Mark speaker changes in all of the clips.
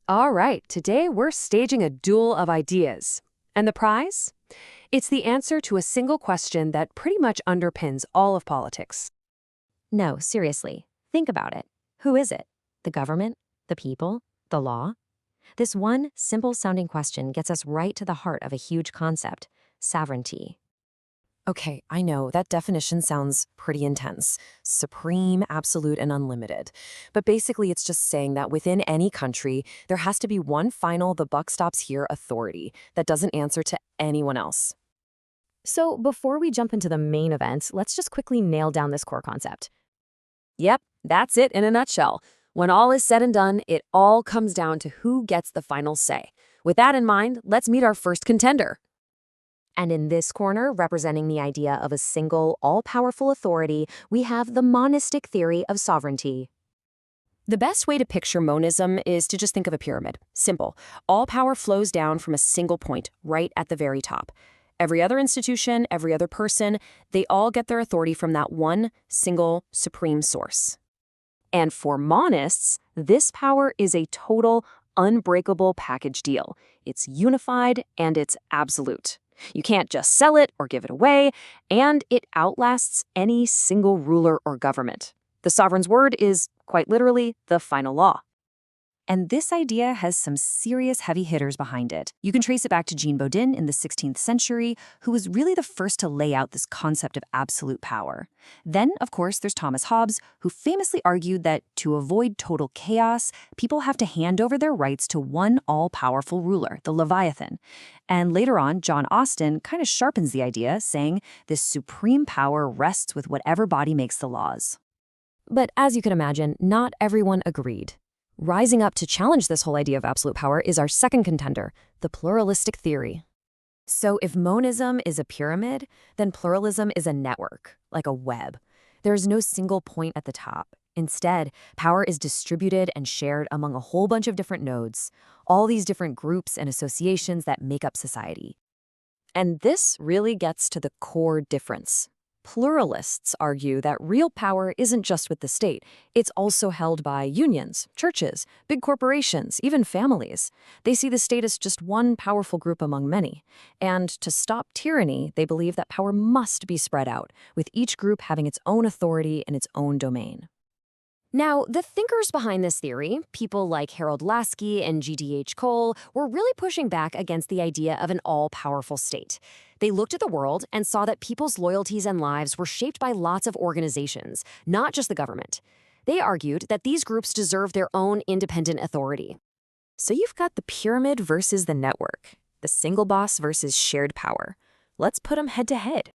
Speaker 1: All right, today we're staging a duel of ideas. And the prize? It's the answer to a single question that pretty much underpins all of politics.
Speaker 2: No, seriously. Think about it. Who is it? The government? The people? The law? This one simple sounding question gets us right to the heart of a huge concept: sovereignty.
Speaker 3: Okay, I know that definition sounds pretty intense. Supreme, absolute, and unlimited. But basically, it's just saying that within any country, there has to be one final, the buck stops here authority that doesn't answer to anyone else.
Speaker 2: So, before we jump into the main event, let's just quickly nail down this core concept.
Speaker 1: Yep, that's it in a nutshell. When all is said and done, it all comes down to who gets the final say. With that in mind, let's meet our first contender.
Speaker 2: And in this corner, representing the idea of a single, all-powerful authority, we have the monistic theory of sovereignty.
Speaker 3: The best way to picture monism is to just think of a pyramid. Simple. All power flows down from a single point, right at the very top. Every other institution, every other person, they all get their authority from that one single supreme source.
Speaker 1: And for monists, this power is a total, unbreakable package deal. It's unified and it's absolute. You can't just sell it or give it away, and it outlasts any single ruler or government. The sovereign's word is, quite literally, the final law.
Speaker 3: And this idea has some serious heavy hitters behind it. You can trace it back to Bodin in the 16th century, who was really the first to lay out this concept of absolute power. Then, of course, there's Thomas Hobbes, who famously argued that to avoid total chaos, people have to hand over their rights to one all-powerful ruler, the Leviathan. And later on, John Austin kind of sharpens the idea, saying this supreme power rests with whatever body makes the laws.
Speaker 2: But as you can imagine, not everyone agreed. Rising up to challenge this whole idea of absolute power is our second contender, the pluralistic theory. So if monism is a pyramid, then pluralism is a network, like a web. There's no single point at the top. Instead, power is distributed and shared among a whole bunch of different nodes, all these different groups and associations that make up society. And this really gets to the core difference. Pluralists argue that real power isn't just with the state. It's also held by unions, churches, big corporations, even families. They see the state as just one powerful group among many. And to stop tyranny, they believe that power must be spread out, with each group having its own authority and its own domain. Now, the thinkers behind this theory, people like Harold Laski and G.D.H. Cole, were really pushing back against the idea of an all-powerful state. They looked at the world and saw that people's loyalties and lives were shaped by lots of organizations, not just the government. They argued that these groups deserve their own independent authority. So you've got the pyramid versus the network, the single boss versus shared power. Let's put them head to head.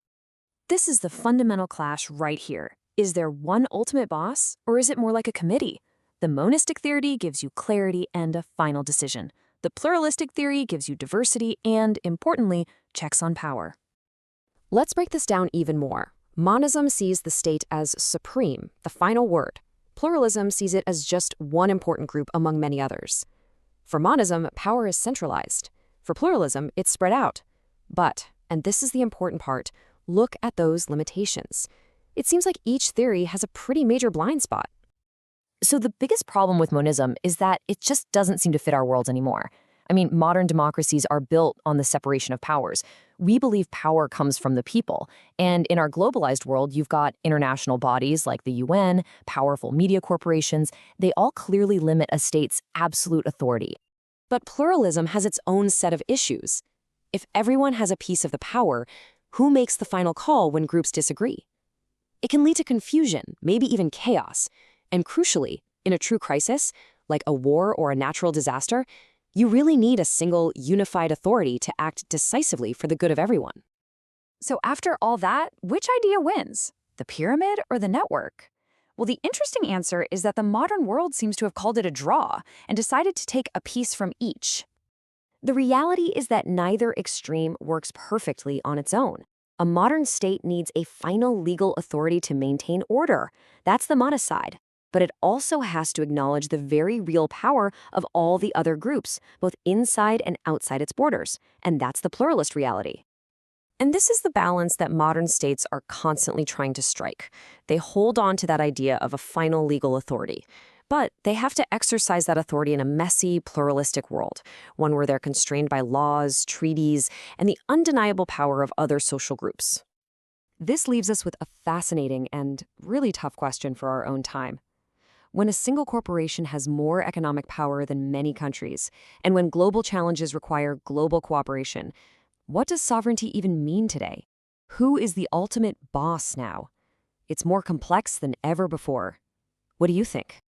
Speaker 2: This is the fundamental clash right here. Is there one ultimate boss, or is it more like a committee? The monistic theory gives you clarity and a final decision. The pluralistic theory gives you diversity and, importantly, checks on power. Let's break this down even more. Monism sees the state as supreme, the final word. Pluralism sees it as just one important group among many others. For monism, power is centralized. For pluralism, it's spread out. But, and this is the important part, look at those limitations. It seems like each theory has a pretty major blind spot. So the biggest problem with monism is that it just doesn't seem to fit our world anymore. I mean, modern democracies are built on the separation of powers. We believe power comes from the people. And in our globalized world, you've got international bodies like the UN, powerful media corporations. They all clearly limit a state's absolute authority. But pluralism has its own set of issues. If everyone has a piece of the power, who makes the final call when groups disagree? It can lead to confusion, maybe even chaos. And crucially, in a true crisis, like a war or a natural disaster, you really need a single, unified authority to act decisively for the good of everyone. So after all that, which idea wins? The pyramid or the network? Well, the interesting answer is that the modern world seems to have called it a draw and decided to take a piece from each. The reality is that neither extreme works perfectly on its own. A modern state needs a final legal authority to maintain order. That's the monist side. But it also has to acknowledge the very real power of all the other groups, both inside and outside its borders. And that's the pluralist reality. And this is the balance that modern states are constantly trying to strike. They hold on to that idea of a final legal authority, But they have to exercise that authority in a messy, pluralistic world, one where they're constrained by laws, treaties, and the undeniable power of other social groups. This leaves us with a fascinating and really tough question for our own time. When a single corporation has more economic power than many countries, and when global challenges require global cooperation, what does sovereignty even mean today? Who is the ultimate boss now? It's more complex than ever before. What do you think?